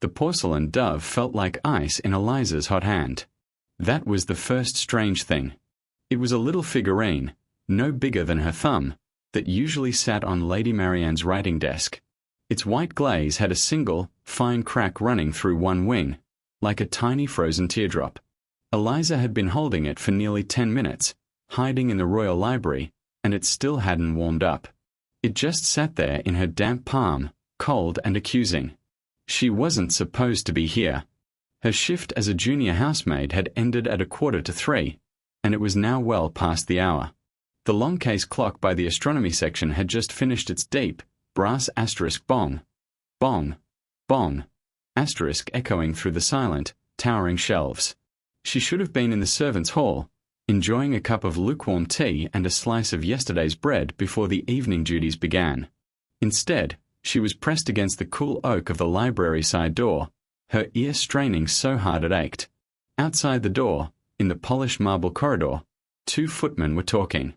The porcelain dove felt like ice in Eliza's hot hand. That was the first strange thing. It was a little figurine, no bigger than her thumb, that usually sat on Lady Marianne's writing desk. Its white glaze had a single, fine crack running through one wing, like a tiny frozen teardrop. Eliza had been holding it for nearly 10 minutes, hiding in the royal library, and it still hadn't warmed up. It just sat there in her damp palm, cold and accusing. She wasn't supposed to be here. Her shift as a junior housemaid had ended at 2:45, and it was now well past the hour. The long case clock by the astronomy section had just finished its deep, brass asterisk bong. Bong. Bong. Asterisk echoing through the silent, towering shelves. She should have been in the servants' hall, enjoying a cup of lukewarm tea and a slice of yesterday's bread before the evening duties began. Instead, she was pressed against the cool oak of the library side door, her ear straining so hard it ached. Outside the door, in the polished marble corridor, 2 footmen were talking.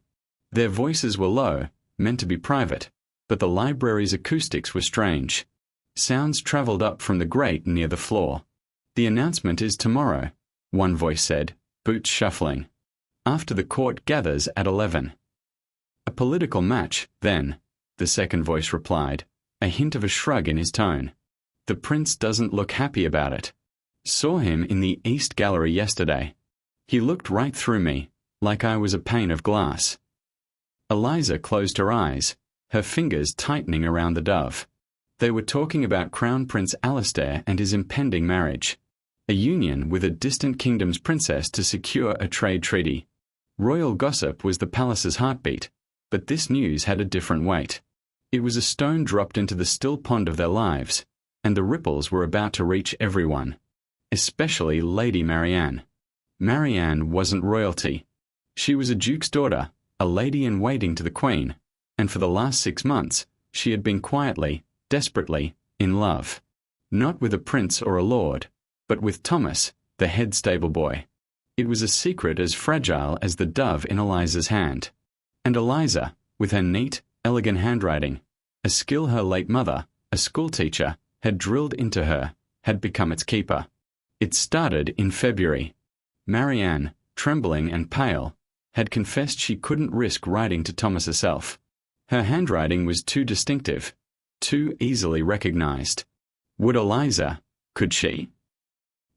Their voices were low, meant to be private, but the library's acoustics were strange. Sounds travelled up from the grate near the floor. "The announcement is tomorrow," one voice said, boots shuffling. "After the court gathers at 11. "A political match, then," the second voice replied, a hint of a shrug in his tone. "The prince doesn't look happy about it. Saw him in the East Gallery yesterday. He looked right through me, like I was a pane of glass." Eliza closed her eyes, her fingers tightening around the dove. They were talking about Crown Prince Alastair and his impending marriage. A union with a distant kingdom's princess to secure a trade treaty. Royal gossip was the palace's heartbeat, but this news had a different weight. It was a stone dropped into the still pond of their lives, and the ripples were about to reach everyone. Especially Lady Marianne. Marianne wasn't royalty. She was a duke's daughter, a lady-in-waiting to the Queen, and for the last 6 months, she had been quietly, desperately, in love. Not with a prince or a lord, but with Thomas, the head stable boy. It was a secret as fragile as the dove in Eliza's hand. And Eliza, with her neat, elegant handwriting, a skill her late mother, a schoolteacher, had drilled into her, had become its keeper. It started in February. Marianne, trembling and pale, had confessed she couldn't risk writing to Thomas herself. Her handwriting was too distinctive, too easily recognized. Would Eliza, could she?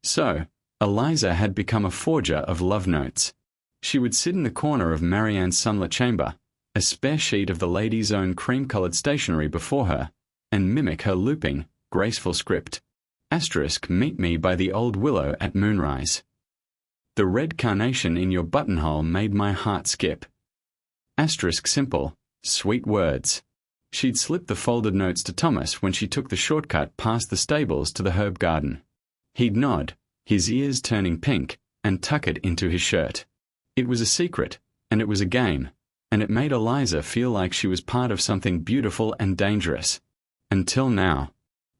So, Eliza had become a forger of love notes. She would sit in the corner of Marianne's sunlit chamber, a spare sheet of the lady's own cream-coloured stationery before her, and mimic her looping, graceful script. Asterisk, "Meet me by the old willow at moonrise. The red carnation in your buttonhole made my heart skip." Asterisk, simple, sweet words. She'd slip the folded notes to Thomas when she took the shortcut past the stables to the herb garden. He'd nod, his ears turning pink, and tuck it into his shirt. It was a secret, and it was a game, and it made Eliza feel like she was part of something beautiful and dangerous. Until now.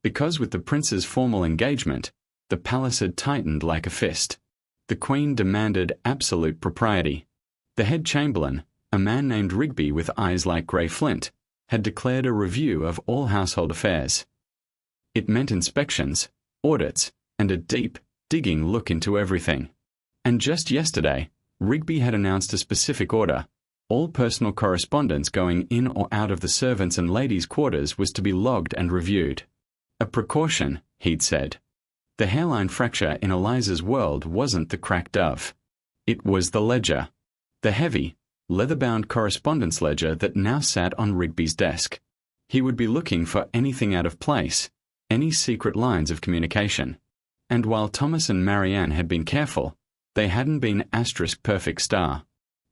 Because with the prince's formal engagement, the palace had tightened like a fist. The Queen demanded absolute propriety. The head chamberlain, a man named Rigby with eyes like grey flint, had declared a review of all household affairs. It meant inspections, audits, and a deep, digging look into everything. And just yesterday, Rigby had announced a specific order. All personal correspondence going in or out of the servants' and ladies' quarters was to be logged and reviewed. A precaution, he'd said. The hairline fracture in Eliza's world wasn't the cracked dove. It was the ledger. The heavy, leather-bound correspondence ledger that now sat on Rigby's desk. He would be looking for anything out of place, any secret lines of communication. And while Thomas and Marianne had been careful, they hadn't been asterisk perfect star.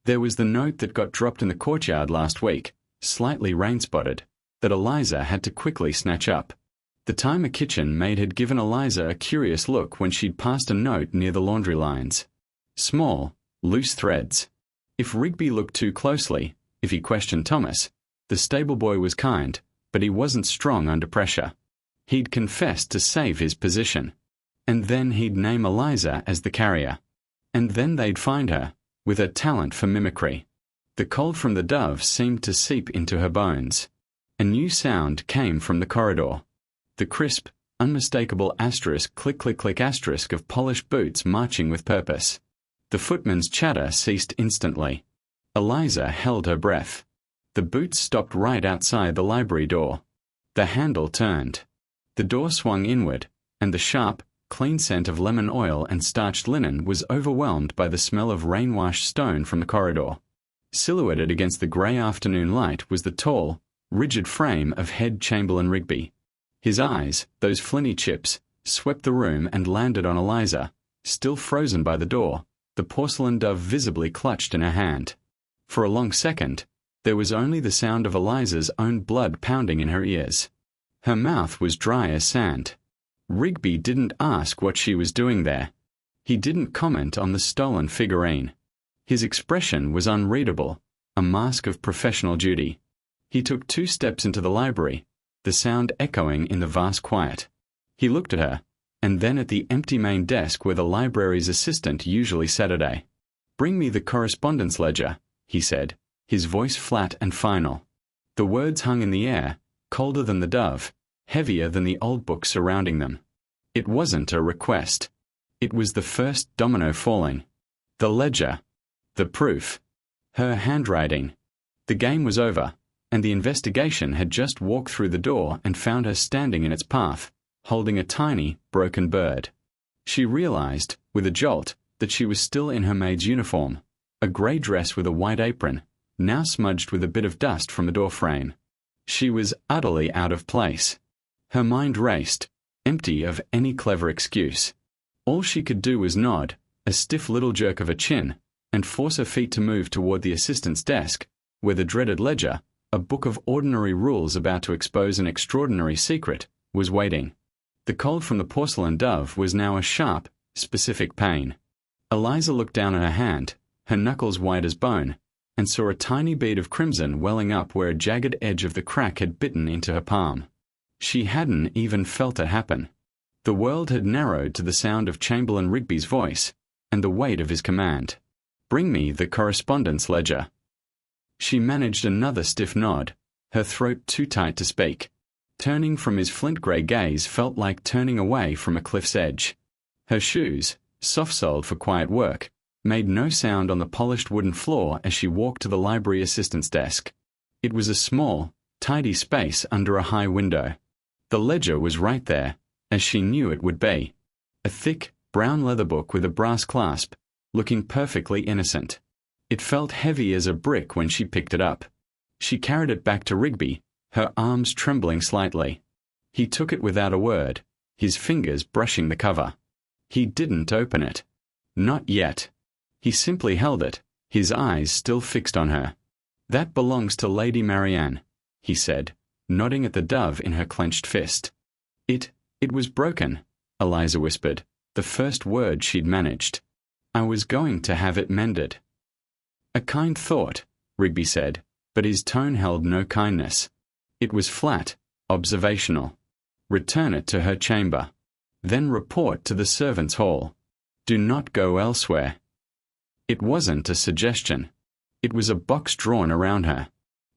There was the note that got dropped in the courtyard last week, slightly rain-spotted, that Eliza had to quickly snatch up. The time a kitchen maid had given Eliza a curious look when she'd passed a note near the laundry lines. Small, loose threads. If Rigby looked too closely, if he questioned Thomas, the stable boy was kind, but he wasn't strong under pressure. He'd confess to save his position. And then he'd name Eliza as the carrier. And then they'd find her, with her talent for mimicry. The cold from the dove seemed to seep into her bones. A new sound came from the corridor. The crisp, unmistakable asterisk click click click asterisk of polished boots marching with purpose. The footman's chatter ceased instantly. Eliza held her breath. The boots stopped right outside the library door. The handle turned. The door swung inward, and the sharp, clean scent of lemon oil and starched linen was overwhelmed by the smell of rain-washed stone from the corridor. Silhouetted against the grey afternoon light was the tall, rigid frame of head Chamberlain Rigby. His eyes, those flinty chips, swept the room and landed on Eliza, still frozen by the door, the porcelain dove visibly clutched in her hand. For a long second, there was only the sound of Eliza's own blood pounding in her ears. Her mouth was dry as sand. Rigby didn't ask what she was doing there. He didn't comment on the stolen figurine. His expression was unreadable, a mask of professional duty. He took 2 steps into the library, the sound echoing in the vast quiet. He looked at her, and then at the empty main desk where the library's assistant usually sat at a. "Bring me the correspondence ledger," he said, his voice flat and final. The words hung in the air, colder than the dove, heavier than the old books surrounding them. It wasn't a request. It was the first domino falling. The ledger. The proof. Her handwriting. The game was over, and the investigation had just walked through the door and found her standing in its path, holding a tiny, broken bird. She realized, with a jolt, that she was still in her maid's uniform, a grey dress with a white apron, now smudged with a bit of dust from the doorframe. She was utterly out of place. Her mind raced, empty of any clever excuse. All she could do was nod, a stiff little jerk of her chin, and force her feet to move toward the assistant's desk, where the dreaded ledger, a book of ordinary rules about to expose an extraordinary secret, was waiting. The cold from the porcelain dove was now a sharp, specific pain. Eliza looked down at her hand, her knuckles white as bone, and saw a tiny bead of crimson welling up where a jagged edge of the crack had bitten into her palm. She hadn't even felt it happen. The world had narrowed to the sound of Chamberlain Rigby's voice, and the weight of his command. "Bring me the correspondence ledger." She managed another stiff nod, her throat too tight to speak. Turning from his flint-grey gaze felt like turning away from a cliff's edge. Her shoes, soft-soled for quiet work, made no sound on the polished wooden floor as she walked to the library assistant's desk. It was a small, tidy space under a high window. The ledger was right there, as she knew it would be. A thick, brown leather book with a brass clasp, looking perfectly innocent. It felt heavy as a brick when she picked it up. She carried it back to Rigby, her arms trembling slightly. He took it without a word, his fingers brushing the cover. He didn't open it. Not yet. He simply held it, his eyes still fixed on her. "That belongs to Lady Marianne," he said, nodding at the dove in her clenched fist. It was broken," Eliza whispered, the first word she'd managed. "I was going to have it mended." "A kind thought," Rigby said, but his tone held no kindness. It was flat, observational. "Return it to her chamber. Then report to the servants' hall. Do not go elsewhere." It wasn't a suggestion. It was a box drawn around her.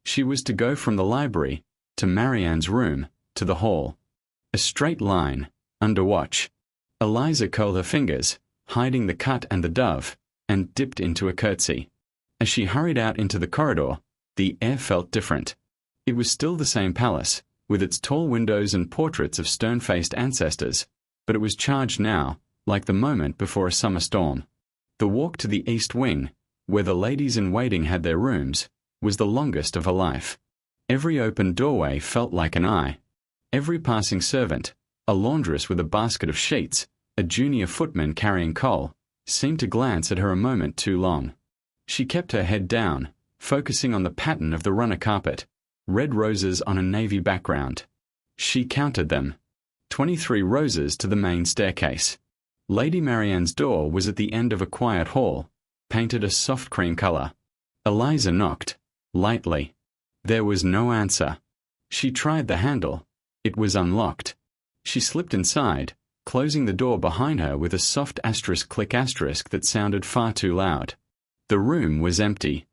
She was to go from the library, to Marianne's room, to the hall. A straight line, under watch. Eliza curled her fingers, hiding the cut and the dove, and dipped into a curtsy. As she hurried out into the corridor, the air felt different. It was still the same palace, with its tall windows and portraits of stern-faced ancestors, but it was charged now, like the moment before a summer storm. The walk to the east wing, where the ladies-in-waiting had their rooms, was the longest of her life. Every open doorway felt like an eye. Every passing servant, a laundress with a basket of sheets, a junior footman carrying coal, seemed to glance at her a moment too long. She kept her head down, focusing on the pattern of the runner carpet, red roses on a navy background. She counted them. 23 roses to the main staircase. Lady Marianne's door was at the end of a quiet hall, painted a soft cream colour. Eliza knocked, lightly. There was no answer. She tried the handle. It was unlocked. She slipped inside, closing the door behind her with a soft asterisk click asterisk that sounded far too loud. The room was empty.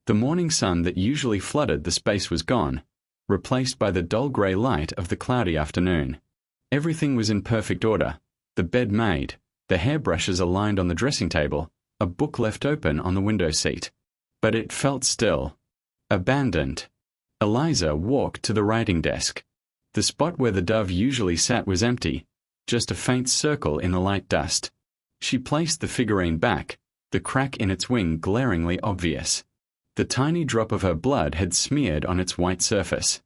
The morning sun that usually flooded the space was gone, replaced by the dull grey light of the cloudy afternoon. Everything was in perfect order. The bed made, the hairbrushes aligned on the dressing table, a book left open on the window seat. But it felt still. Abandoned. Eliza walked to the writing desk. The spot where the dove usually sat was empty, just a faint circle in the light dust. She placed the figurine back, the crack in its wing glaringly obvious. The tiny drop of her blood had smeared on its white surface.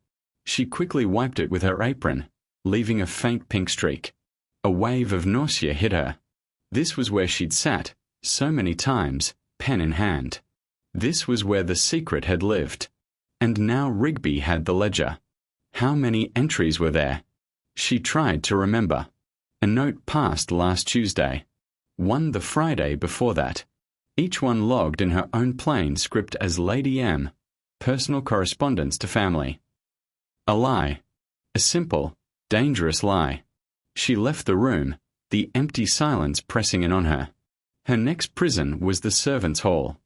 She quickly wiped it with her apron, leaving a faint pink streak. A wave of nausea hit her. This was where she'd sat, so many times, pen in hand. This was where the secret had lived. And now Rigby had the ledger. How many entries were there? She tried to remember. A note passed last Tuesday. One the Friday before that. Each one logged in her own plain script as Lady M, personal correspondence to family. A lie. A simple, dangerous lie. She left the room, the empty silence pressing in on her. Her next prison was the servants' hall.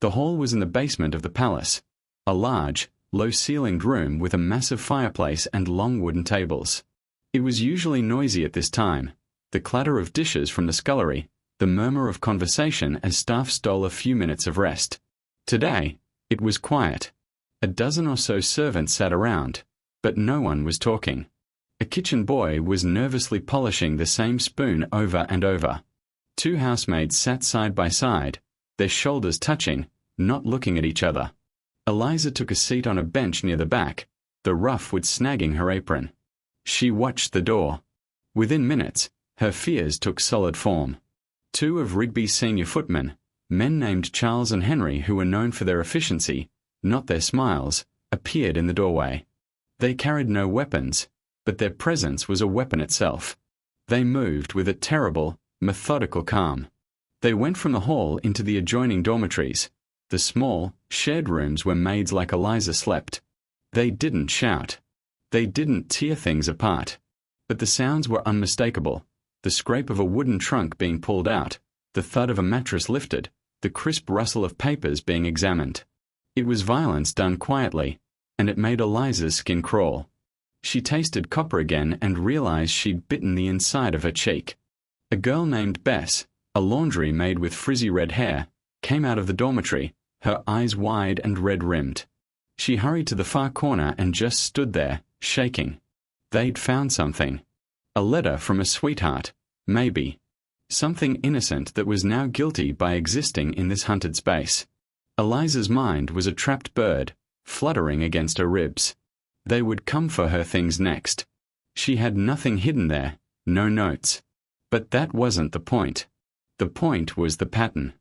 The hall was in the basement of the palace, a large, low-ceilinged room with a massive fireplace and long wooden tables. It was usually noisy at this time, the clatter of dishes from the scullery, the murmur of conversation as staff stole a few minutes of rest. Today, it was quiet. A dozen or so servants sat around, but no one was talking. A kitchen boy was nervously polishing the same spoon over and over. Two housemaids sat side by side, their shoulders touching, not looking at each other. Eliza took a seat on a bench near the back, the ruff wood snagging her apron. She watched the door. Within minutes, her fears took solid form. Two of Rigby's senior footmen, men named Charles and Henry who were known for their efficiency, not their smiles, appeared in the doorway. They carried no weapons, but their presence was a weapon itself. They moved with a terrible, methodical calm. They went from the hall into the adjoining dormitories, the small, shared rooms where maids like Eliza slept. They didn't shout. They didn't tear things apart. But the sounds were unmistakable. The scrape of a wooden trunk being pulled out, the thud of a mattress lifted, the crisp rustle of papers being examined. It was violence done quietly, and it made Eliza's skin crawl. She tasted copper again and realized she'd bitten the inside of her cheek. A girl named Bess, a laundry maid with frizzy red hair, came out of the dormitory, her eyes wide and red-rimmed. She hurried to the far corner and just stood there, shaking. They'd found something. A letter from a sweetheart, maybe. Something innocent that was now guilty by existing in this hunted space. Eliza's mind was a trapped bird, fluttering against her ribs. They would come for her things next. She had nothing hidden there, no notes. But that wasn't the point. The point was the pattern.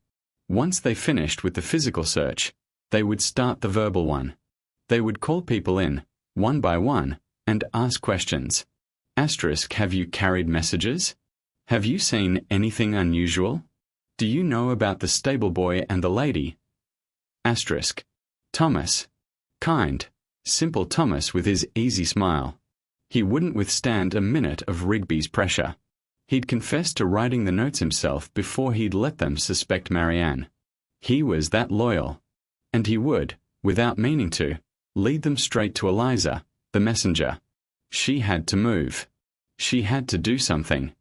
Once they finished with the physical search, they would start the verbal one. They would call people in, one by one, and ask questions. Asterisk, have you carried messages? Have you seen anything unusual? Do you know about the stable boy and the lady? Asterisk. Thomas. Kind, simple Thomas with his easy smile. He wouldn't withstand a minute of Rigby's pressure. He'd confessed to writing the notes himself before he'd let them suspect Marianne. He was that loyal. And he would, without meaning to, lead them straight to Eliza, the messenger. She had to move. She had to do something.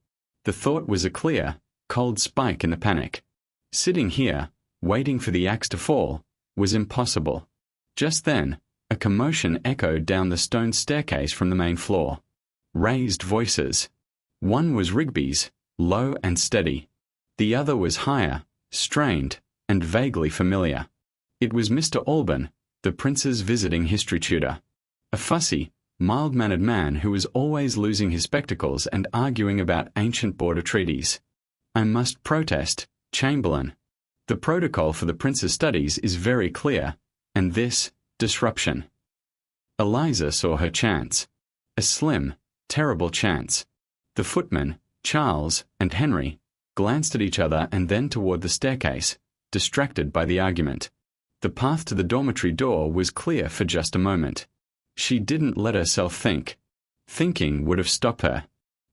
The thought was a clear, cold spike in the panic. Sitting here, waiting for the axe to fall, was impossible. Just then, a commotion echoed down the stone staircase from the main floor. Raised voices. One was Rigby's, low and steady. The other was higher, strained, and vaguely familiar. It was Mr. Alban, the Prince's visiting history tutor. A fussy, mild-mannered man who was always losing his spectacles and arguing about ancient border treaties. I must protest, Chamberlain. The protocol for the Prince's studies is very clear, and this, disruption. Eliza saw her chance. A slim, terrible chance. The footmen, Charles and Henry, glanced at each other and then toward the staircase, distracted by the argument. The path to the dormitory door was clear for just a moment. She didn't let herself think. Thinking would have stopped her.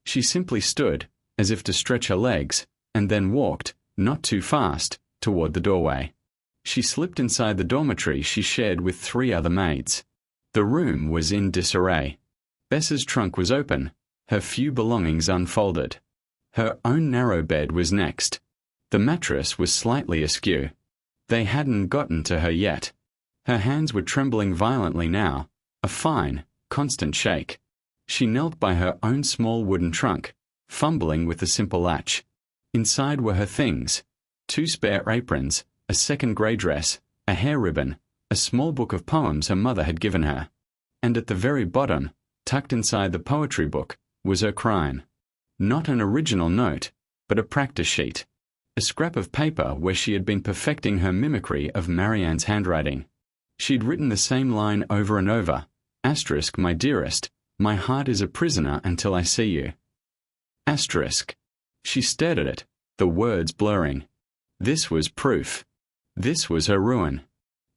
She simply stood, as if to stretch her legs, and then walked, not too fast, toward the doorway. She slipped inside the dormitory she shared with 3 other maids. The room was in disarray. Bess's trunk was open, Her few belongings unfolded. Her own narrow bed was next. The mattress was slightly askew. They hadn't gotten to her yet. Her hands were trembling violently now, a fine, constant shake. She knelt by her own small wooden trunk, fumbling with the simple latch. Inside were her things: 2 spare aprons, a second grey dress, a hair ribbon, a small book of poems her mother had given her. And at the very bottom, tucked inside the poetry book, was her crime. Not an original note, but a practice sheet. A scrap of paper where she had been perfecting her mimicry of Marianne's handwriting. She'd written the same line over and over: asterisk, my dearest, my heart is a prisoner until I see you. Asterisk. She stared at it, the words blurring. This was proof. This was her ruin.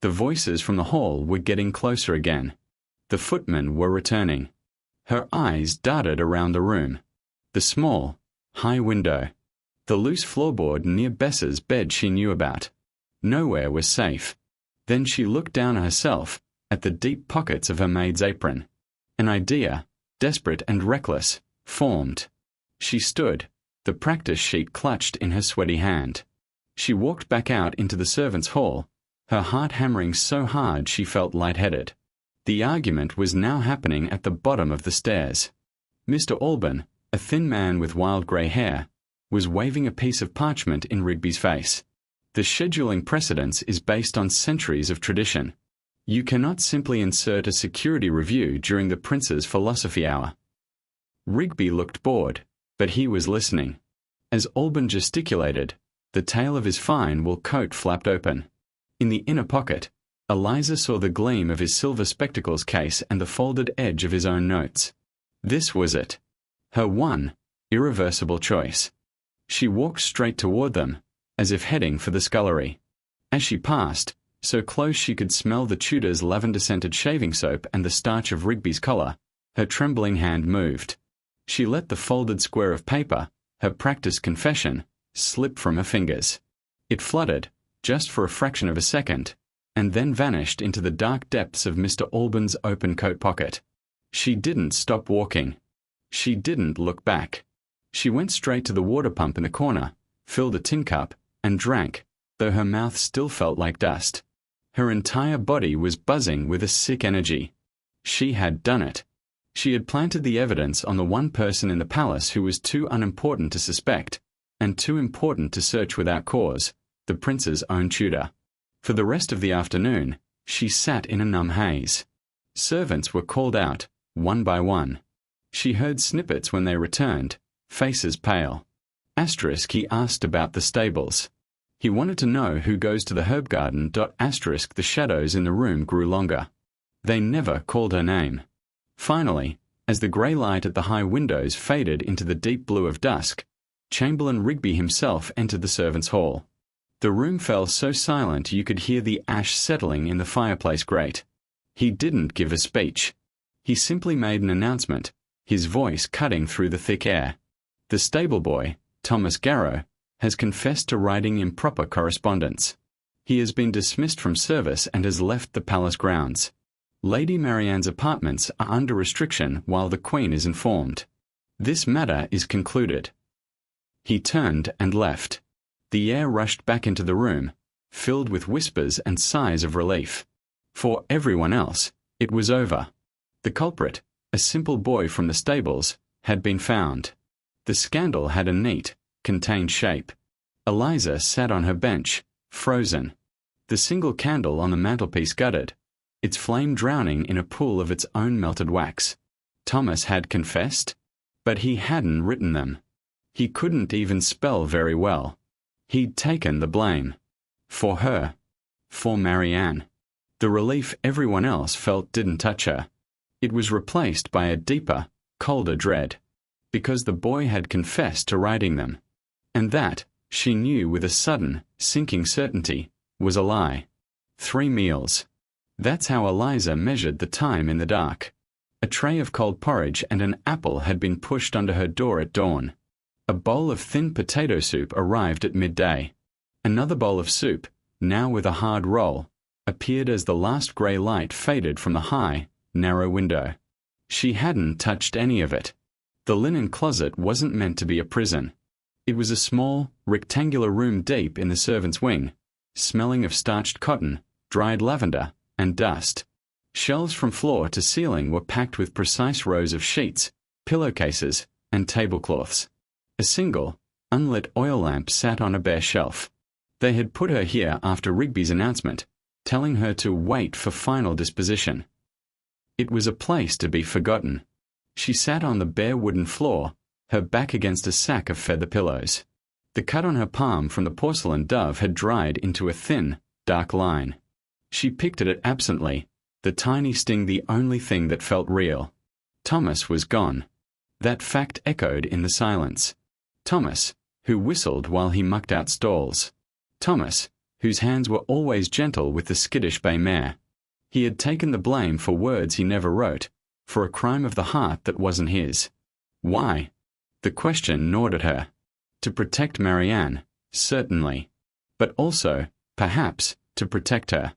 The voices from the hall were getting closer again. The footmen were returning. Her eyes darted around the room. The small, high window. The loose floorboard near Bess's bed she knew about. Nowhere was safe. Then she looked down herself, at the deep pockets of her maid's apron. An idea, desperate and reckless, formed. She stood, the practice sheet clutched in her sweaty hand. She walked back out into the servants' hall, her heart hammering so hard she felt lightheaded. The argument was now happening at the bottom of the stairs. Mr. Alban, a thin man with wild grey hair, was waving a piece of parchment in Rigby's face. The scheduling precedence is based on centuries of tradition. You cannot simply insert a security review during the Prince's philosophy hour. Rigby looked bored, but he was listening. As Alban gesticulated, the tail of his fine wool coat flapped open. In the inner pocket, Eliza saw the gleam of his silver spectacles case and the folded edge of his own notes. This was it. Her one, irreversible choice. She walked straight toward them, as if heading for the scullery. As she passed, so close she could smell the tutor's lavender-scented shaving soap and the starch of Rigby's collar, her trembling hand moved. She let the folded square of paper, her practiced confession, slip from her fingers. It fluttered, just for a fraction of a second, and then vanished into the dark depths of Mr. Alban's open coat pocket. She didn't stop walking. She didn't look back. She went straight to the water pump in the corner, filled a tin cup, and drank, though her mouth still felt like dust. Her entire body was buzzing with a sick energy. She had done it. She had planted the evidence on the one person in the palace who was too unimportant to suspect, and too important to search without cause, the Prince's own tutor. For the rest of the afternoon, she sat in a numb haze. Servants were called out, one by one. She heard snippets when they returned, faces pale. Asterisk, he asked about the stables. He wanted to know who goes to the herb garden. Asterisk, the shadows in the room grew longer. They never called her name. Finally, as the grey light at the high windows faded into the deep blue of dusk, Chamberlain Rigby himself entered the servants' hall. The room fell so silent you could hear the ash settling in the fireplace grate. He didn't give a speech. He simply made an announcement, his voice cutting through the thick air. The stable boy, Thomas Garrow, has confessed to writing improper correspondence. He has been dismissed from service and has left the palace grounds. Lady Marianne's apartments are under restriction while the Queen is informed. This matter is concluded. He turned and left. The air rushed back into the room, filled with whispers and sighs of relief. For everyone else, it was over. The culprit, a simple boy from the stables, had been found. The scandal had a neat, contained shape. Eliza sat on her bench, frozen. The single candle on the mantelpiece guttered, its flame drowning in a pool of its own melted wax. Thomas had confessed, but he hadn't written them. He couldn't even spell very well. He'd taken the blame. For her. For Marianne. The relief everyone else felt didn't touch her. It was replaced by a deeper, colder dread. Because the boy had confessed to writing them. And that, she knew with a sudden, sinking certainty, was a lie. 3 meals. That's how Eliza measured the time in the dark. A tray of cold porridge and an apple had been pushed under her door at dawn. A bowl of thin potato soup arrived at midday. Another bowl of soup, now with a hard roll, appeared as the last grey light faded from the high, narrow window. She hadn't touched any of it. The linen closet wasn't meant to be a prison. It was a small, rectangular room deep in the servants' wing, smelling of starched cotton, dried lavender, and dust. Shelves from floor to ceiling were packed with precise rows of sheets, pillowcases, and tablecloths. A single, unlit oil lamp sat on a bare shelf. They had put her here after Rigby's announcement, telling her to wait for final disposition. It was a place to be forgotten. She sat on the bare wooden floor, her back against a sack of feather pillows. The cut on her palm from the porcelain dove had dried into a thin, dark line. She picked at it absently, the tiny sting the only thing that felt real. Thomas was gone. That fact echoed in the silence. Thomas, who whistled while he mucked out stalls. Thomas, whose hands were always gentle with the skittish bay mare. He had taken the blame for words he never wrote, for a crime of the heart that wasn't his. Why? The question gnawed at her. To protect Marianne, certainly. But also, perhaps, to protect her.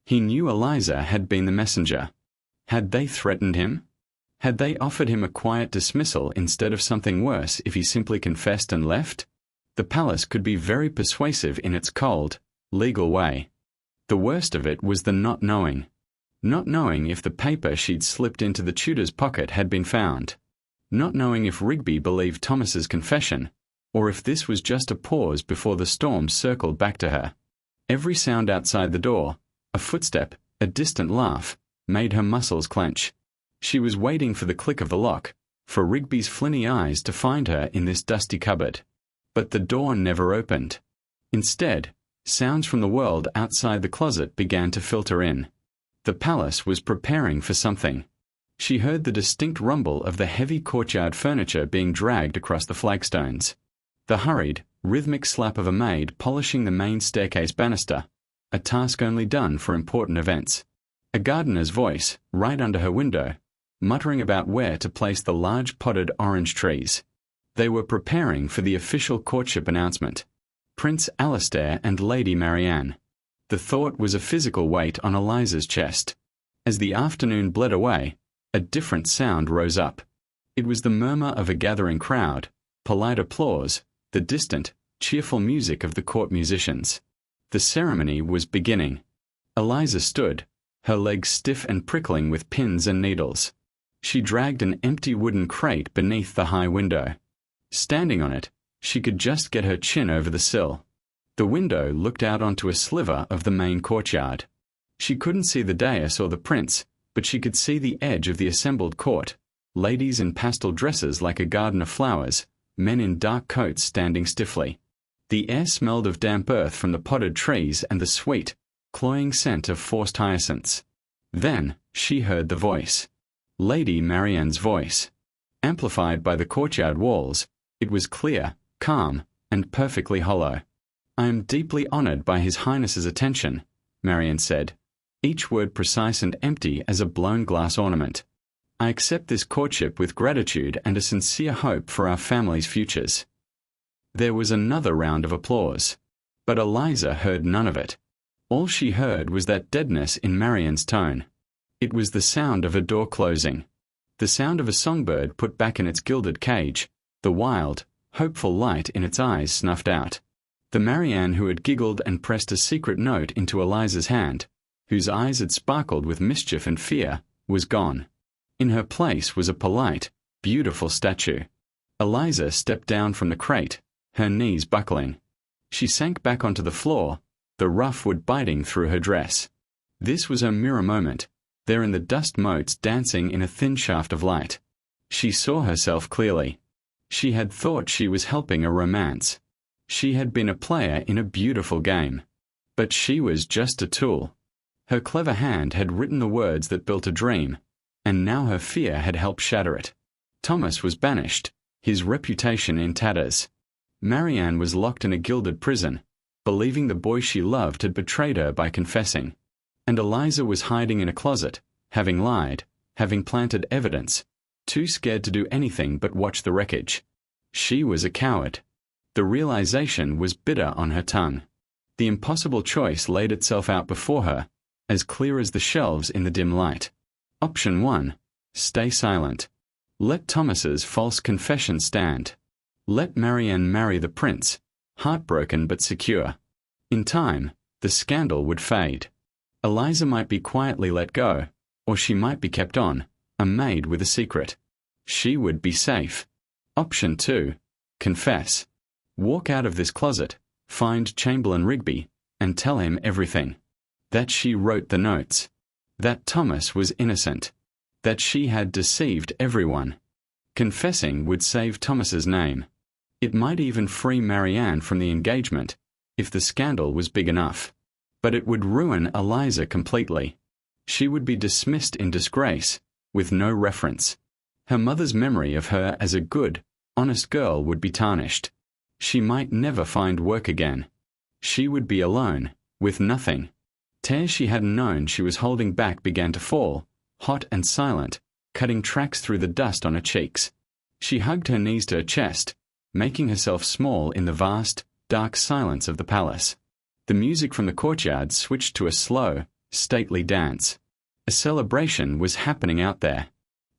He knew Eliza had been the messenger. Had they threatened him? Had they offered him a quiet dismissal instead of something worse if he simply confessed and left? The palace could be very persuasive in its cold, legal way. The worst of it was the not knowing. Not knowing if the paper she'd slipped into the tutor's pocket had been found. Not knowing if Rigby believed Thomas's confession, or if this was just a pause before the storm circled back to her. Every sound outside the door, a footstep, a distant laugh, made her muscles clench. She was waiting for the click of the lock, for Rigby's flinty eyes to find her in this dusty cupboard. But the door never opened. Instead, sounds from the world outside the closet began to filter in. The palace was preparing for something. She heard the distinct rumble of the heavy courtyard furniture being dragged across the flagstones. The hurried, rhythmic slap of a maid polishing the main staircase banister, a task only done for important events. A gardener's voice, right under her window, muttering about where to place the large potted orange trees. They were preparing for the official courtship announcement. Prince Alistair and Lady Marianne. The thought was a physical weight on Eliza's chest. As the afternoon bled away, a different sound rose up. It was the murmur of a gathering crowd, polite applause, the distant, cheerful music of the court musicians. The ceremony was beginning. Eliza stood, her legs stiff and prickling with pins and needles. She dragged an empty wooden crate beneath the high window. Standing on it, she could just get her chin over the sill. The window looked out onto a sliver of the main courtyard. She couldn't see the dais or the prince, but she could see the edge of the assembled court, ladies in pastel dresses like a garden of flowers, men in dark coats standing stiffly. The air smelled of damp earth from the potted trees and the sweet, cloying scent of forced hyacinths. Then she heard the voice. Lady Marianne's voice. Amplified by the courtyard walls, it was clear, calm, and perfectly hollow. "I am deeply honoured by His Highness's attention," Marianne said, each word precise and empty as a blown glass ornament. "I accept this courtship with gratitude and a sincere hope for our family's futures." There was another round of applause, but Eliza heard none of it. All she heard was that deadness in Marianne's tone. It was the sound of a door closing, the sound of a songbird put back in its gilded cage, the wild, hopeful light in its eyes snuffed out. The Marianne who had giggled and pressed a secret note into Eliza's hand, whose eyes had sparkled with mischief and fear, was gone. In her place was a polite, beautiful statue. Eliza stepped down from the crate, her knees buckling. She sank back onto the floor, the rough wood biting through her dress. This was her mirror moment, there in the dust motes dancing in a thin shaft of light. She saw herself clearly. She had thought she was helping a romance. She had been a player in a beautiful game. But she was just a tool. Her clever hand had written the words that built a dream, and now her fear had helped shatter it. Thomas was banished, his reputation in tatters. Marianne was locked in a gilded prison, believing the boy she loved had betrayed her by confessing. And Eliza was hiding in a closet, having lied, having planted evidence, too scared to do anything but watch the wreckage. She was a coward. The realization was bitter on her tongue. The impossible choice laid itself out before her, as clear as the shelves in the dim light. Option 1. Stay silent. Let Thomas's false confession stand. Let Marianne marry the prince, heartbroken but secure. In time, the scandal would fade. Eliza might be quietly let go, or she might be kept on, a maid with a secret. She would be safe. Option 2. Confess. Walk out of this closet, find Chamberlain Rigby, and tell him everything. That she wrote the notes. That Thomas was innocent. That she had deceived everyone. Confessing would save Thomas's name. It might even free Marianne from the engagement, if the scandal was big enough. But it would ruin Eliza completely. She would be dismissed in disgrace, with no reference. Her mother's memory of her as a good, honest girl would be tarnished. She might never find work again. She would be alone, with nothing. Tears she hadn't known she was holding back began to fall, hot and silent, cutting tracks through the dust on her cheeks. She hugged her knees to her chest, making herself small in the vast, dark silence of the palace. The music from the courtyard switched to a slow, stately dance. A celebration was happening out there.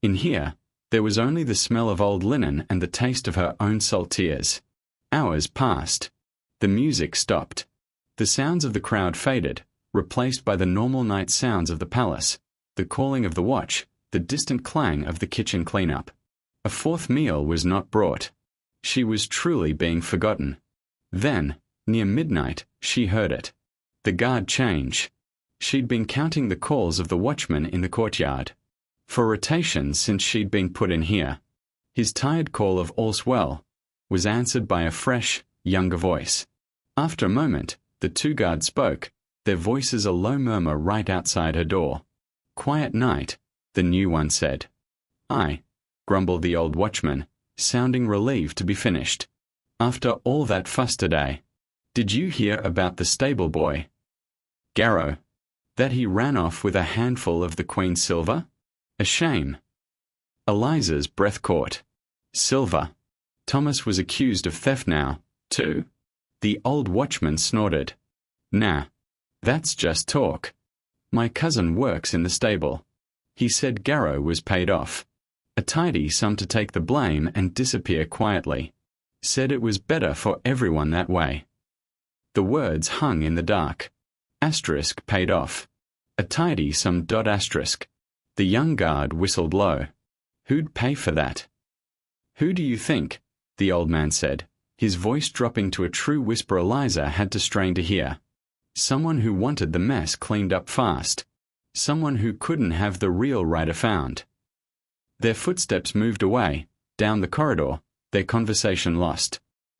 In here, there was only the smell of old linen and the taste of her own salt tears. Hours passed. The music stopped. The sounds of the crowd faded, replaced by the normal night sounds of the palace, the calling of the watch, the distant clang of the kitchen cleanup. A fourth meal was not brought. She was truly being forgotten. Then, near midnight, she heard it. The guard change. She'd been counting the calls of the watchman in the courtyard. For rotation since she'd been put in here. His tired call of "all's well" was answered by a fresh, younger voice. After a moment, the two guards spoke, their voices a low murmur right outside her door. "Quiet night," the new one said. "Aye," grumbled the old watchman, sounding relieved to be finished. "After all that fuss today. Did you hear about the stable boy? Garrow. That he ran off with a handful of the Queen's silver? A shame." Eliza's breath caught. Silver. Thomas was accused of theft now, too. The old watchman snorted. "Nah. That's just talk. My cousin works in the stable. He said Garrow was paid off. A tidy sum to take the blame and disappear quietly. Said it was better for everyone that way." The words hung in the dark. Asterisk paid off. A tidy sum. Asterisk. The young guard whistled low. Who'd pay for that? "Who do you think?" the old man said, his voice dropping to a true whisper Eliza had to strain to hear. "Someone who wanted the mess cleaned up fast. Someone who couldn't have the real writer found." Their footsteps moved away, down the corridor, their conversation lost.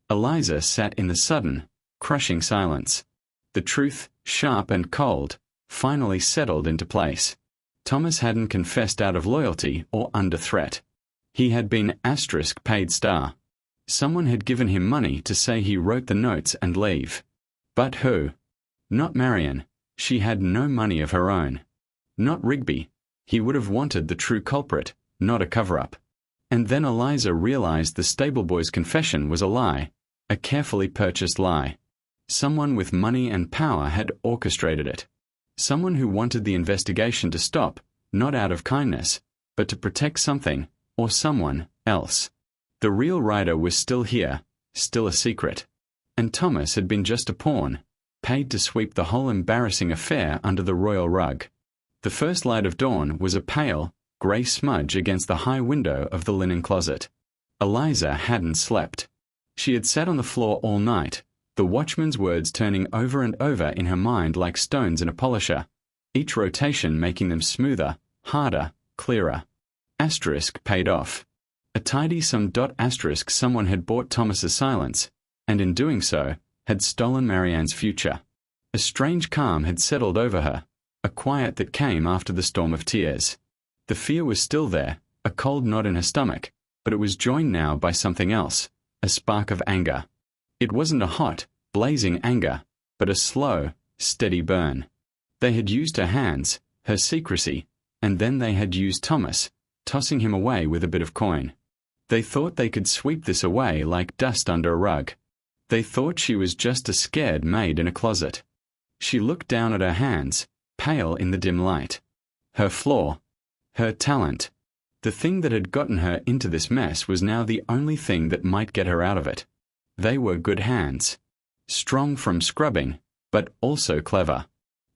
Eliza sat in the sudden, crushing silence. The truth, sharp and cold, finally settled into place. Thomas hadn't confessed out of loyalty or under threat. He had been asterisk paid star. Someone had given him money to say he wrote the notes and leave. But who? Not Marianne. She had no money of her own. Not Rigby. He would have wanted the true culprit, not a cover-up. And then Eliza realized the stable boy's confession was a lie, a carefully purchased lie. Someone with money and power had orchestrated it. Someone who wanted the investigation to stop, not out of kindness, but to protect something, or someone, else. The real writer was still here, still a secret. And Thomas had been just a pawn, paid to sweep the whole embarrassing affair under the royal rug. The first light of dawn was a pale, grey smudge against the high window of the linen closet. Eliza hadn't slept. She had sat on the floor all night, the watchman's words turning over and over in her mind like stones in a polisher, each rotation making them smoother, harder, clearer. Asterisk paid off. A tidy sum. Asterisk someone had bought Thomas's silence, and in doing so, had stolen Marianne's future. A strange calm had settled over her, a quiet that came after the storm of tears. The fear was still there, a cold knot in her stomach, but it was joined now by something else, a spark of anger. It wasn't a hot, blazing anger, but a slow, steady burn. They had used her hands, her secrecy, and then they had used Thomas, tossing him away with a bit of coin. They thought they could sweep this away like dust under a rug. They thought she was just a scared maid in a closet. She looked down at her hands, pale in the dim light. Her flaw. Her talent. The thing that had gotten her into this mess was now the only thing that might get her out of it. They were good hands. Strong from scrubbing, but also clever.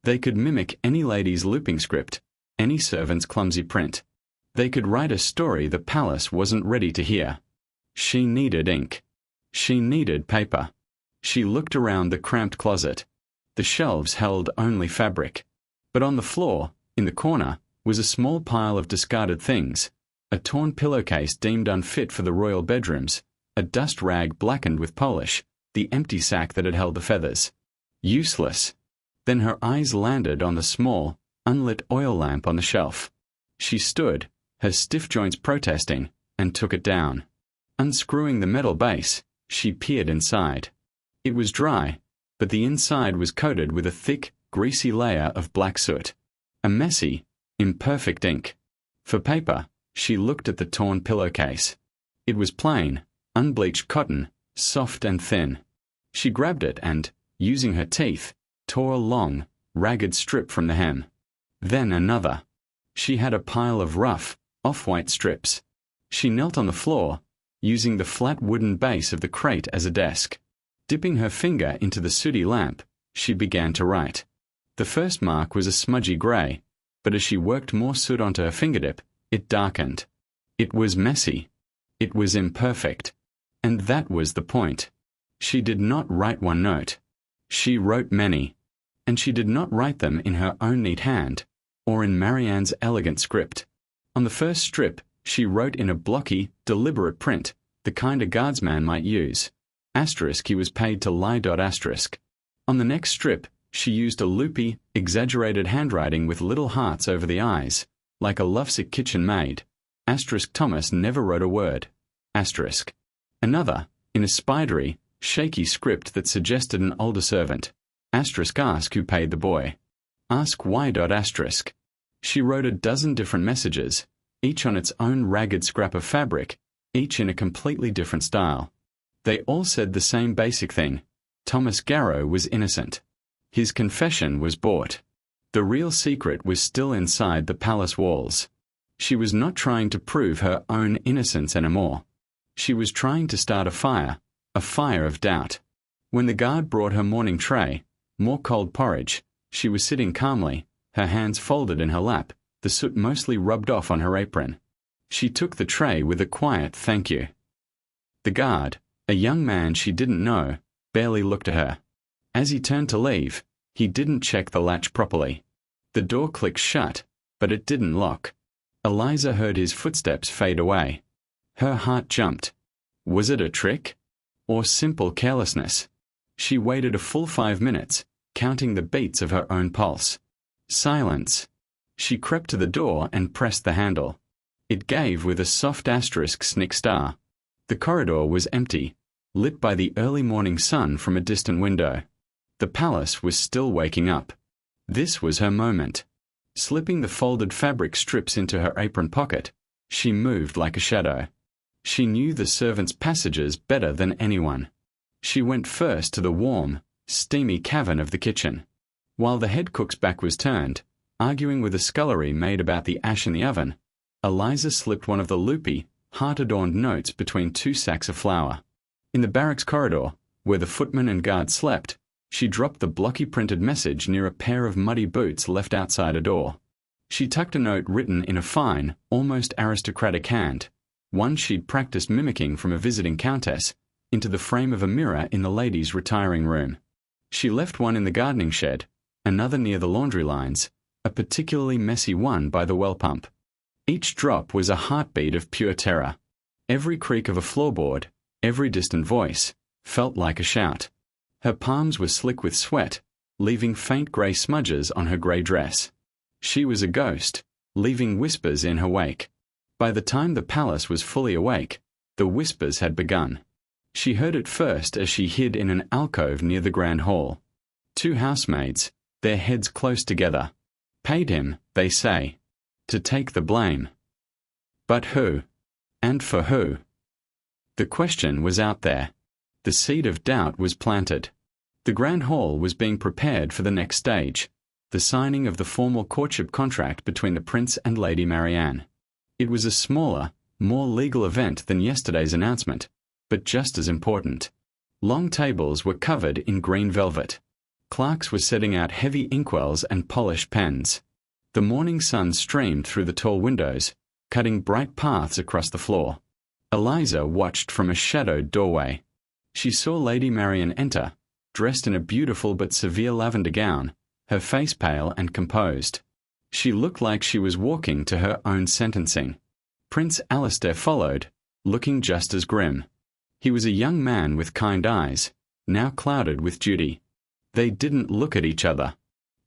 They could mimic any lady's looping script, any servant's clumsy print. They could write a story the palace wasn't ready to hear. She needed ink. She needed paper. She looked around the cramped closet. The shelves held only fabric. But on the floor, in the corner, was a small pile of discarded things, a torn pillowcase deemed unfit for the royal bedrooms, a dust rag blackened with polish, the empty sack that had held the feathers. Useless. Then her eyes landed on the small, unlit oil lamp on the shelf. She stood, her stiff joints protesting, and took it down. Unscrewing the metal base, she peered inside. It was dry, but the inside was coated with a thick, greasy layer of black soot. A messy, imperfect ink. For paper, she looked at the torn pillowcase. It was plain, unbleached cotton, soft and thin. She grabbed it and, using her teeth, tore a long, ragged strip from the hem. Then another. She had a pile of rough, off-white strips. She knelt on the floor, using the flat wooden base of the crate as a desk. Dipping her finger into the sooty lamp, she began to write. The first mark was a smudgy grey, but as she worked more soot onto her fingertip, it darkened. It was messy. It was imperfect. And that was the point. She did not write one note. She wrote many. And she did not write them in her own neat hand, or in Marianne's elegant script. On the first strip, she wrote in a blocky, deliberate print, the kind a guardsman might use. Asterisk he was paid to lie. Asterisk. On the next strip, she used a loopy, exaggerated handwriting with little hearts over the eyes, like a lovesick kitchen maid. Asterisk Thomas never wrote a word. Asterisk. Another, in a spidery, shaky script that suggested an older servant. Asterisk ask who paid the boy. Ask why. Asterisk. She wrote a dozen different messages, each on its own ragged scrap of fabric, each in a completely different style. They all said the same basic thing. Thomas Garrow was innocent. His confession was bought. The real secret was still inside the palace walls. She was not trying to prove her own innocence anymore. She was trying to start a fire of doubt. When the guard brought her morning tray, more cold porridge, she was sitting calmly, her hands folded in her lap, the soot mostly rubbed off on her apron. She took the tray with a quiet thank you. The guard, a young man she didn't know, barely looked at her. As he turned to leave, he didn't check the latch properly. The door clicked shut, but it didn't lock. Eliza heard his footsteps fade away. Her heart jumped. Was it a trick? Or simple carelessness? She waited a full 5 minutes, counting the beats of her own pulse. Silence. She crept to the door and pressed the handle. It gave with a soft asterisk snick star. The corridor was empty, lit by the early morning sun from a distant window. The palace was still waking up. This was her moment. Slipping the folded fabric strips into her apron pocket, she moved like a shadow. She knew the servants' passages better than anyone. She went first to the warm, steamy cavern of the kitchen. While the head cook's back was turned, arguing with a scullery maid about the ash in the oven, Eliza slipped one of the loopy, heart-adorned notes between 2 sacks of flour. In the barracks corridor, where the footman and guard slept, she dropped the blocky printed message near a pair of muddy boots left outside a door. She tucked a note written in a fine, almost aristocratic hand, one she'd practiced mimicking from a visiting countess, into the frame of a mirror in the ladies' retiring room. She left one in the gardening shed, another near the laundry lines, a particularly messy one by the well pump. Each drop was a heartbeat of pure terror. Every creak of a floorboard, every distant voice, felt like a shout. Her palms were slick with sweat, leaving faint grey smudges on her grey dress. She was a ghost, leaving whispers in her wake. By the time the palace was fully awake, the whispers had begun. She heard it first as she hid in an alcove near the grand hall. 2 housemaids, their heads close together. Paid him, they say, to take the blame. But who? And for who? The question was out there. The seed of doubt was planted. The grand hall was being prepared for the next stage, the signing of the formal courtship contract between the prince and Lady Marianne. It was a smaller, more legal event than yesterday's announcement, but just as important. Long tables were covered in green velvet. Clerks were setting out heavy inkwells and polished pens. The morning sun streamed through the tall windows, cutting bright paths across the floor. Eliza watched from a shadowed doorway. She saw Lady Marian enter, dressed in a beautiful but severe lavender gown, her face pale and composed. She looked like she was walking to her own sentencing. Prince Alistair followed, looking just as grim. He was a young man with kind eyes, now clouded with duty. They didn't look at each other.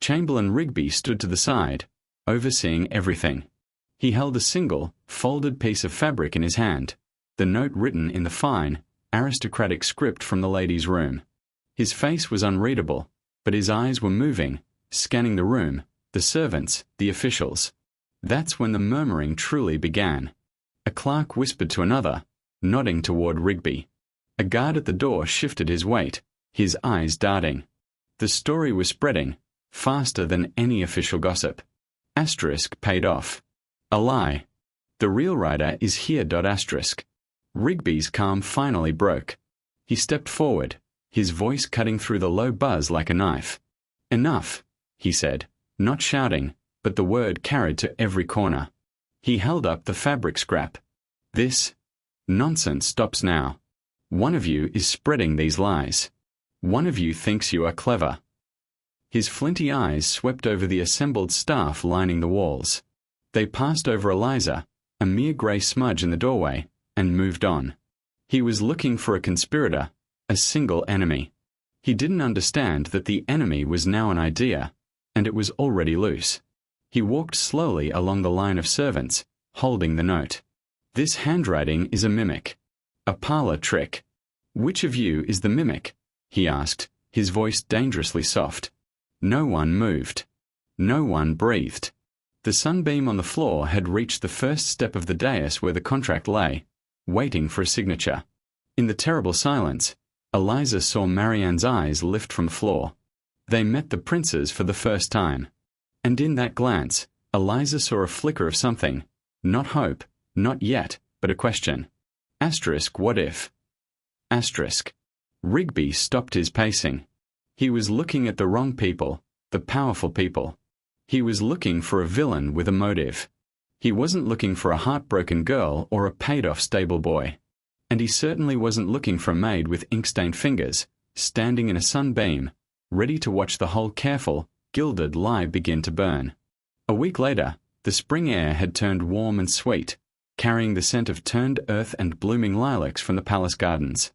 Chamberlain Rigby stood to the side, overseeing everything. He held a single, folded piece of fabric in his hand, the note written in the fine, aristocratic script from the ladies' room. His face was unreadable, but his eyes were moving, scanning the room, the servants, the officials. That's when the murmuring truly began. A clerk whispered to another, nodding toward Rigby. A guard at the door shifted his weight, his eyes darting. The story was spreading, faster than any official gossip. Asterisk paid off. A lie. The real writer is here. Asterisk. Rigby's calm finally broke. He stepped forward, his voice cutting through the low buzz like a knife. Enough, he said, not shouting, but the word carried to every corner. He held up the fabric scrap. This nonsense stops now. One of you is spreading these lies. One of you thinks you are clever. His flinty eyes swept over the assembled staff lining the walls. They passed over Eliza, a mere grey smudge in the doorway, and moved on. He was looking for a conspirator, a single enemy. He didn't understand that the enemy was now an idea, and it was already loose. He walked slowly along the line of servants, holding the note. This handwriting is a mimic. A parlour trick. Which of you is the mimic? He asked, his voice dangerously soft. No one moved. No one breathed. The sunbeam on the floor had reached the first step of the dais where the contract lay, waiting for a signature. In the terrible silence, Eliza saw Marianne's eyes lift from the floor. They met the prince's for the first time. And in that glance, Eliza saw a flicker of something. Not hope, not yet, but a question. Asterisk, what if? Asterisk. Rigby stopped his pacing. He was looking at the wrong people, the powerful people. He was looking for a villain with a motive. He wasn't looking for a heartbroken girl or a paid-off stable boy. And he certainly wasn't looking for a maid with ink-stained fingers, standing in a sunbeam, ready to watch the whole careful, gilded lie begin to burn. A week later, the spring air had turned warm and sweet, carrying the scent of turned earth and blooming lilacs from the palace gardens.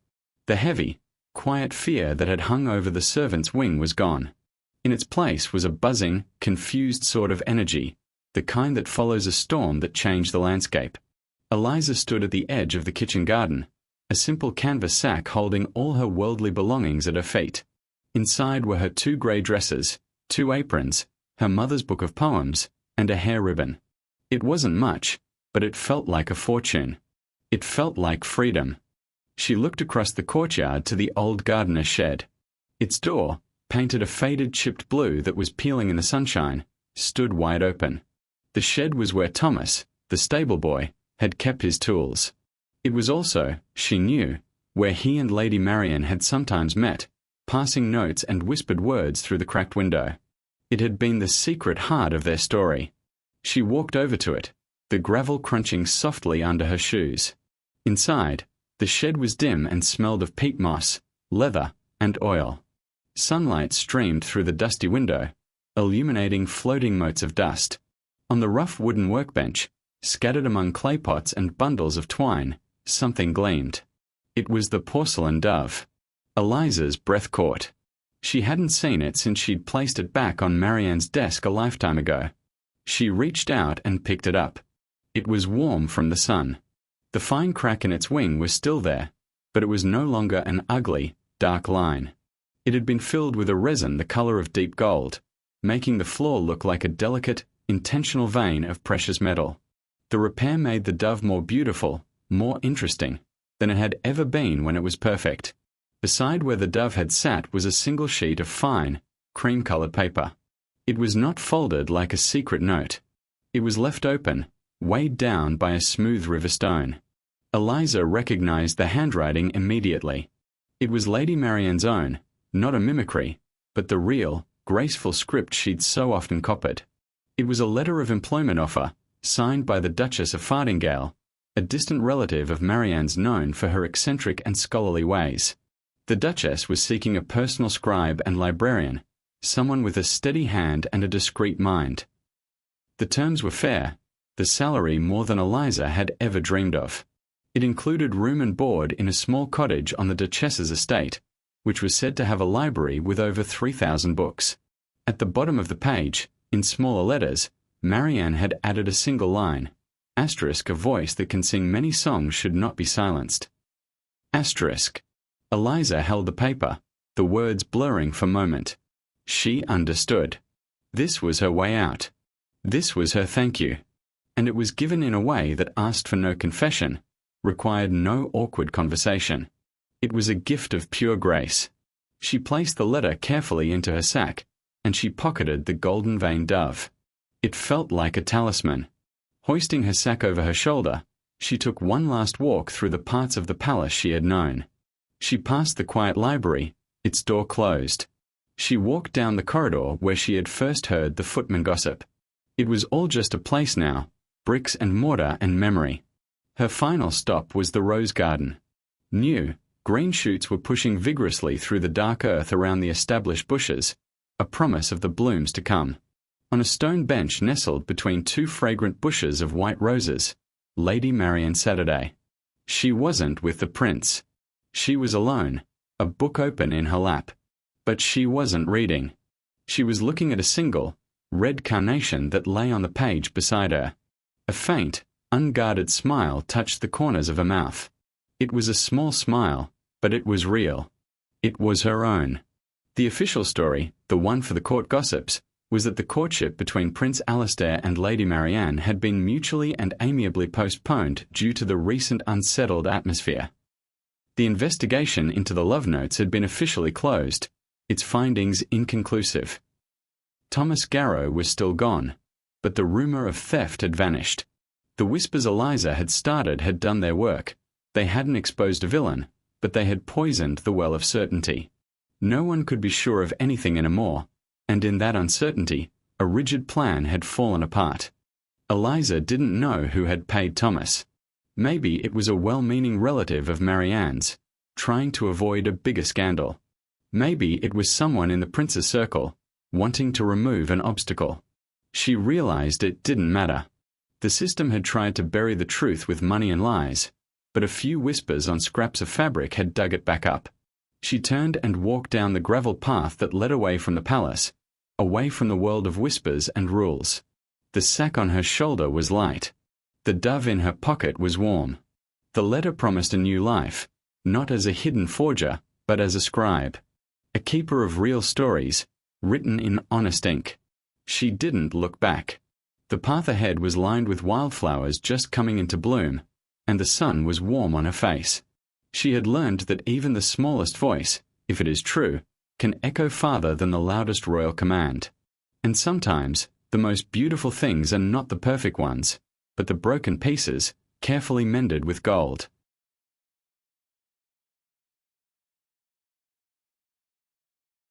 The heavy, quiet fear that had hung over the servant's wing was gone. In its place was a buzzing, confused sort of energy, the kind that follows a storm that changed the landscape. Eliza stood at the edge of the kitchen garden, a simple canvas sack holding all her worldly belongings at her feet. Inside were her 2 grey dresses, 2 aprons, her mother's book of poems, and a hair ribbon. It wasn't much, but it felt like a fortune. It felt like freedom. She looked across the courtyard to the old gardener's shed. Its door, painted a faded chipped blue that was peeling in the sunshine, stood wide open. The shed was where Thomas, the stable boy, had kept his tools. It was also, she knew, where he and Lady Marian had sometimes met, passing notes and whispered words through the cracked window. It had been the secret heart of their story. She walked over to it, the gravel crunching softly under her shoes. Inside, the shed was dim and smelled of peat moss, leather, and oil. Sunlight streamed through the dusty window, illuminating floating motes of dust. On the rough wooden workbench, scattered among clay pots and bundles of twine, something gleamed. It was the porcelain dove. Eliza's breath caught. She hadn't seen it since she'd placed it back on Marianne's desk a lifetime ago. She reached out and picked it up. It was warm from the sun. The fine crack in its wing was still there, but it was no longer an ugly, dark line. It had been filled with a resin the color of deep gold, making the floor look like a delicate, intentional vein of precious metal. The repair made the dove more beautiful, more interesting, than it had ever been when it was perfect. Beside where the dove had sat was a single sheet of fine, cream-colored paper. It was not folded like a secret note. It was left open, weighed down by a smooth river stone. Eliza recognized the handwriting immediately. It was Lady Marianne's own, not a mimicry, but the real, graceful script she'd so often copied. It was a letter of employment offer, signed by the Duchess of Fardingale, a distant relative of Marianne's known for her eccentric and scholarly ways. The Duchess was seeking a personal scribe and librarian, someone with a steady hand and a discreet mind. The terms were fair, the salary more than Eliza had ever dreamed of. It included room and board in a small cottage on the Duchess's estate, which was said to have a library with over 3,000 books. At the bottom of the page, in smaller letters, Marianne had added a single line, asterisk, a voice that can sing many songs should not be silenced. Asterisk. Eliza held the paper, the words blurring for a moment. She understood. This was her way out. This was her thank you. And it was given in a way that asked for no confession, required no awkward conversation. It was a gift of pure grace. She placed the letter carefully into her sack, and she pocketed the golden-veined dove. It felt like a talisman. Hoisting her sack over her shoulder, she took one last walk through the parts of the palace she had known. She passed the quiet library, its door closed. She walked down the corridor where she had first heard the footman gossip. It was all just a place now, bricks and mortar and memory. Her final stop was the rose garden. New, green shoots were pushing vigorously through the dark earth around the established bushes, a promise of the blooms to come. On a stone bench nestled between two fragrant bushes of white roses, Lady Marianne Saturday. She wasn't with the prince. She was alone, a book open in her lap. But she wasn't reading. She was looking at a single, red carnation that lay on the page beside her. A faint, unguarded smile touched the corners of her mouth. It was a small smile, but it was real. It was her own. The official story, the one for the court gossips, was that the courtship between Prince Alastair and Lady Marianne had been mutually and amiably postponed due to the recent unsettled atmosphere. The investigation into the love notes had been officially closed, its findings inconclusive. Thomas Garrow was still gone, but the rumor of theft had vanished. The whispers Eliza had started had done their work. They hadn't exposed a villain, but they had poisoned the well of certainty. No one could be sure of anything anymore, and in that uncertainty, a rigid plan had fallen apart. Eliza didn't know who had paid Thomas. Maybe it was a well-meaning relative of Marianne's, trying to avoid a bigger scandal. Maybe it was someone in the prince's circle, wanting to remove an obstacle. She realized it didn't matter. The system had tried to bury the truth with money and lies, but a few whispers on scraps of fabric had dug it back up. She turned and walked down the gravel path that led away from the palace, away from the world of whispers and rules. The sack on her shoulder was light. The dove in her pocket was warm. The letter promised a new life, not as a hidden forger, but as a scribe. A keeper of real stories, written in honest ink. She didn't look back. The path ahead was lined with wildflowers just coming into bloom, and the sun was warm on her face. She had learned that even the smallest voice, if it is true, can echo farther than the loudest royal command. And sometimes, the most beautiful things are not the perfect ones, but the broken pieces, carefully mended with gold.